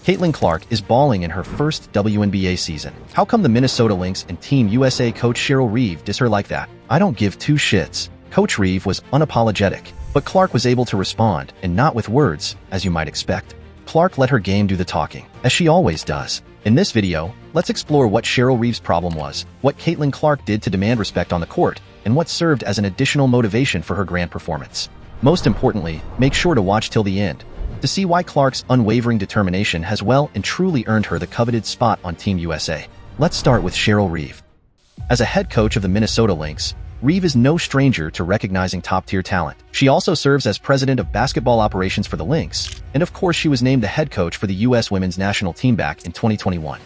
Caitlyn Clark is balling in her first WNBA season. How come the Minnesota Lynx and Team USA coach Cheryl Reeve diss her like that? I don't give two shits. Coach Reeve was unapologetic, but Clark was able to respond, and not with words, as you might expect. Clark let her game do the talking, as she always does. In this video, let's explore what Cheryl Reeve's problem was, what Caitlyn Clark did to demand respect on the court, and what served as an additional motivation for her grand performance. Most importantly, make sure to watch till the end to see why Clark's unwavering determination has well and truly earned her the coveted spot on Team USA. Let's start with Cheryl Reeve. As a head coach of the Minnesota Lynx, Reeve is no stranger to recognizing top-tier talent. She also serves as president of basketball operations for the Lynx, and of course she was named the head coach for the U.S. women's national team back in 2021.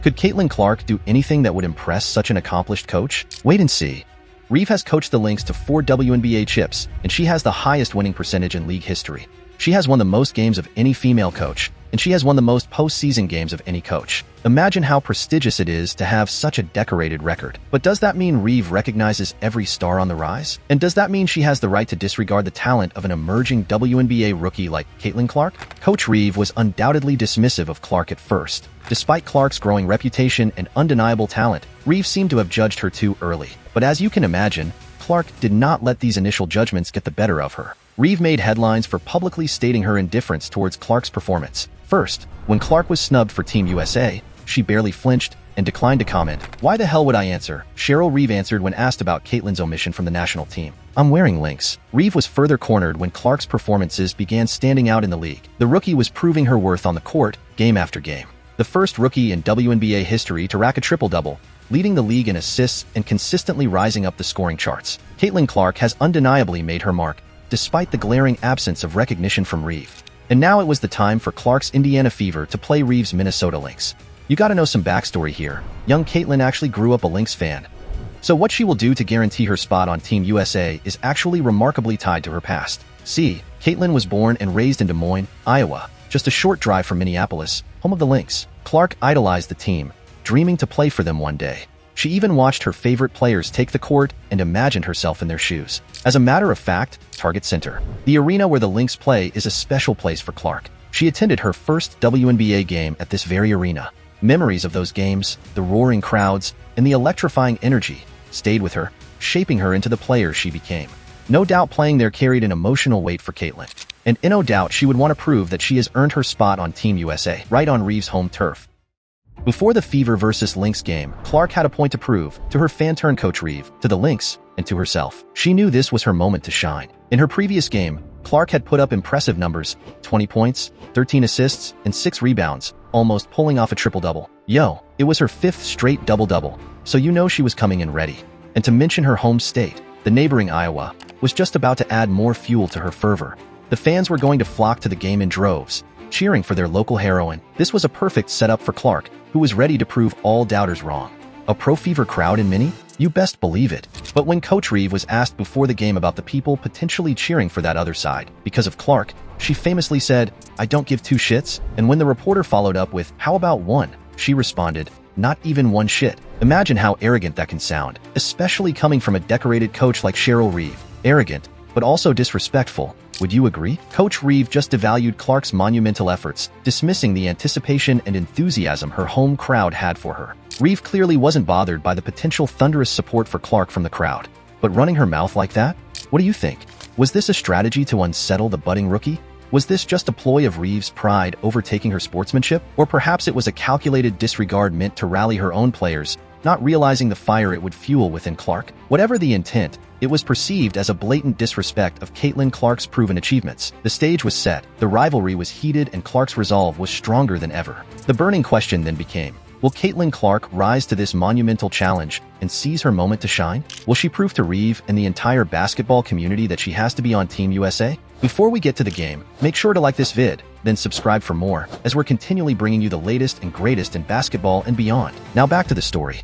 Could Caitlyn Clark do anything that would impress such an accomplished coach? Wait and see. Reeve has coached the Lynx to 4 WNBA chips, and she has the highest winning percentage in league history. She has won the most games of any female coach, and she has won the most postseason games of any coach. Imagine how prestigious it is to have such a decorated record. But does that mean Reeve recognizes every star on the rise? And does that mean she has the right to disregard the talent of an emerging WNBA rookie like Caitlyn Clark? Coach Reeve was undoubtedly dismissive of Clark at first. Despite Clark's growing reputation and undeniable talent, Reeve seemed to have judged her too early. But as you can imagine, Clark did not let these initial judgments get the better of her. Reeve made headlines for publicly stating her indifference towards Clark's performance. First, when Clark was snubbed for Team USA, she barely flinched and declined to comment. Why the hell would I answer? Cheryl Reeve answered when asked about Caitlyn's omission from the national team. I'm wearing Lynx. Reeve was further cornered when Clark's performances began standing out in the league. The rookie was proving her worth on the court, game after game. The first rookie in WNBA history to rack a triple-double, leading the league in assists and consistently rising up the scoring charts. Caitlyn Clark has undeniably made her mark, despite the glaring absence of recognition from Reeve. And now it was the time for Clark's Indiana Fever to play Reeve's Minnesota Lynx. You gotta know some backstory here. Young Caitlyn actually grew up a Lynx fan. So what she will do to guarantee her spot on Team USA is actually remarkably tied to her past. See, Caitlyn was born and raised in Des Moines, Iowa, just a short drive from Minneapolis, home of the Lynx. Clark idolized the team, dreaming to play for them one day. She even watched her favorite players take the court and imagined herself in their shoes. As a matter of fact, Target Center, the arena where the Lynx play, is a special place for Clark. She attended her first WNBA game at this very arena. Memories of those games, the roaring crowds, and the electrifying energy stayed with her, shaping her into the player she became. No doubt playing there carried an emotional weight for Caitlyn, and in no doubt she would want to prove that she has earned her spot on Team USA, right on Reeve's home turf. Before the Fever vs. Lynx game, Clark had a point to prove to her fan-turned-coach Reeve, to the Lynx, and to herself. She knew this was her moment to shine. In her previous game, Clark had put up impressive numbers: 20 points, 13 assists, and 6 rebounds, almost pulling off a triple-double. It was her 5th straight double-double, so you know she was coming in ready. And to mention her home state, the neighboring Iowa, was just about to add more fuel to her fervor. The fans were going to flock to the game in droves, cheering for their local heroine. This was a perfect setup for Clark, who was ready to prove all doubters wrong. A pro-Fever crowd in Minnie? You best believe it. But when Coach Reeve was asked before the game about the people potentially cheering for that other side because of Clark, she famously said, "I don't give two shits." And when the reporter followed up with, "How about one?" she responded, "Not even one shit." Imagine how arrogant that can sound, especially coming from a decorated coach like Cheryl Reeve. Arrogant, but also disrespectful. Would you agree? Coach Reeve just devalued Clark's monumental efforts, dismissing the anticipation and enthusiasm her home crowd had for her. Reeve clearly wasn't bothered by the potential thunderous support for Clark from the crowd. But running her mouth like that? What do you think? Was this a strategy to unsettle the budding rookie? Was this just a ploy of Reeve's pride overtaking her sportsmanship? Or perhaps it was a calculated disregard meant to rally her own players, not realizing the fire it would fuel within Clark? Whatever the intent, it was perceived as a blatant disrespect of Caitlyn Clark's proven achievements. The stage was set, the rivalry was heated, and Clark's resolve was stronger than ever. The burning question then became, will Caitlyn Clark rise to this monumental challenge and seize her moment to shine? Will she prove to Reeve and the entire basketball community that she has to be on Team USA? Before we get to the game, make sure to like this vid, then subscribe for more, as we're continually bringing you the latest and greatest in basketball and beyond. Now back to the story.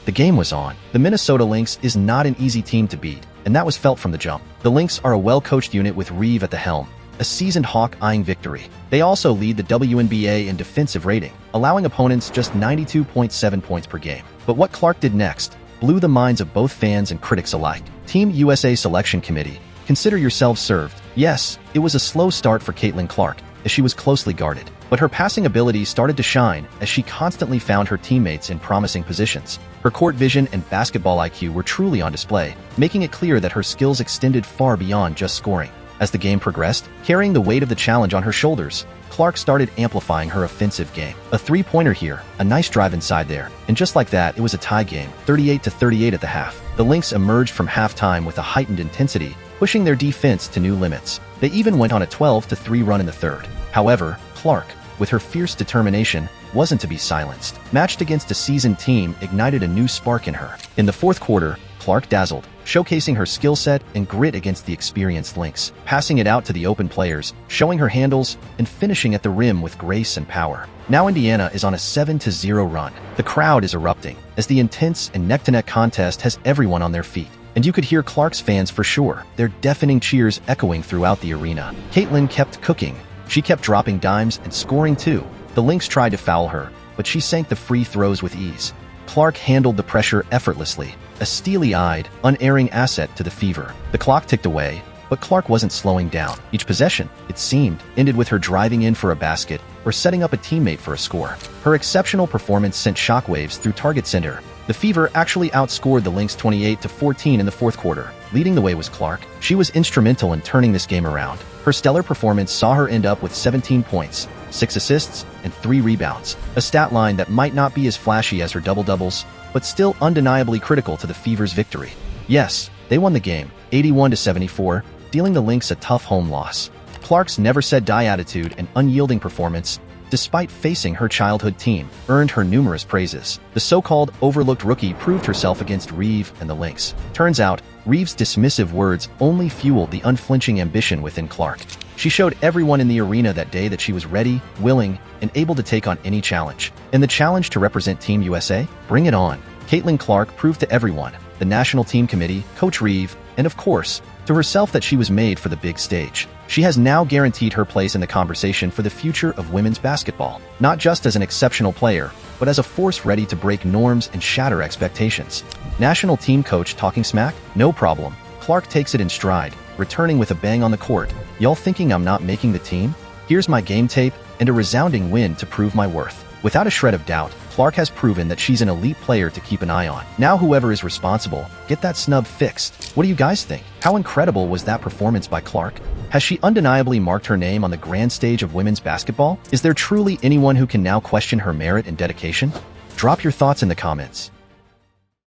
The game was on. The Minnesota Lynx is not an easy team to beat, and that was felt from the jump. The Lynx are a well-coached unit with Reeve at the helm, a seasoned Hawk eyeing victory. They also lead the WNBA in defensive rating, allowing opponents just 92.7 points per game. But what Clark did next blew the minds of both fans and critics alike. Team USA Selection Committee, consider yourselves served. Yes, it was a slow start for Caitlyn Clark, as she was closely guarded. But her passing ability started to shine as she constantly found her teammates in promising positions. Her court vision and basketball IQ were truly on display, making it clear that her skills extended far beyond just scoring. As the game progressed, carrying the weight of the challenge on her shoulders, Clark started amplifying her offensive game. A three-pointer here, a nice drive inside there, and just like that, it was a tie game, 38-38 at the half. The Lynx emerged from halftime with a heightened intensity, pushing their defense to new limits. They even went on a 12-3 run in the third. However, Clark, with her fierce determination, wasn't to be silenced. Matched against a seasoned team ignited a new spark in her. In the fourth quarter, Clark dazzled, showcasing her skill set and grit against the experienced Lynx, passing it out to the open players, showing her handles, and finishing at the rim with grace and power. Now Indiana is on a 7-0 run. The crowd is erupting, as the intense and neck-to-neck contest has everyone on their feet. And you could hear Clark's fans for sure, their deafening cheers echoing throughout the arena. Caitlyn kept cooking. She kept dropping dimes and scoring too. The Lynx tried to foul her, but she sank the free throws with ease. Clark handled the pressure effortlessly, a steely-eyed, unerring asset to the Fever. The clock ticked away, but Clark wasn't slowing down. Each possession, it seemed, ended with her driving in for a basket or setting up a teammate for a score. Her exceptional performance sent shockwaves through Target Center. The Fever actually outscored the Lynx 28-14 in the fourth quarter. Leading the way was Clark. She was instrumental in turning this game around. Her stellar performance saw her end up with 17 points, 6 assists, and 3 rebounds, a stat line that might not be as flashy as her double-doubles, but still undeniably critical to the Fever's victory. Yes, they won the game, 81-74, dealing the Lynx a tough home loss. Clark's never-said-die attitude and unyielding performance, despite facing her childhood team, earned her numerous praises. The so-called overlooked rookie proved herself against Reeve and the Lynx. Turns out, Reeve's dismissive words only fueled the unflinching ambition within Clark. She showed everyone in the arena that day that she was ready, willing, and able to take on any challenge. And the challenge to represent Team USA? Bring it on. Caitlyn Clark proved to everyone, the national team committee, Coach Reeve, and of course, to herself that she was made for the big stage. She has now guaranteed her place in the conversation for the future of women's basketball, not just as an exceptional player, but as a force ready to break norms and shatter expectations. National team coach talking smack? No problem. Clark takes it in stride, returning with a bang on the court. Y'all thinking I'm not making the team? Here's my game tape and a resounding win to prove my worth. Without a shred of doubt, Clark has proven that she's an elite player to keep an eye on. Now whoever is responsible, get that snub fixed. What do you guys think? How incredible was that performance by Clark? Has she undeniably marked her name on the grand stage of women's basketball? Is there truly anyone who can now question her merit and dedication? Drop your thoughts in the comments.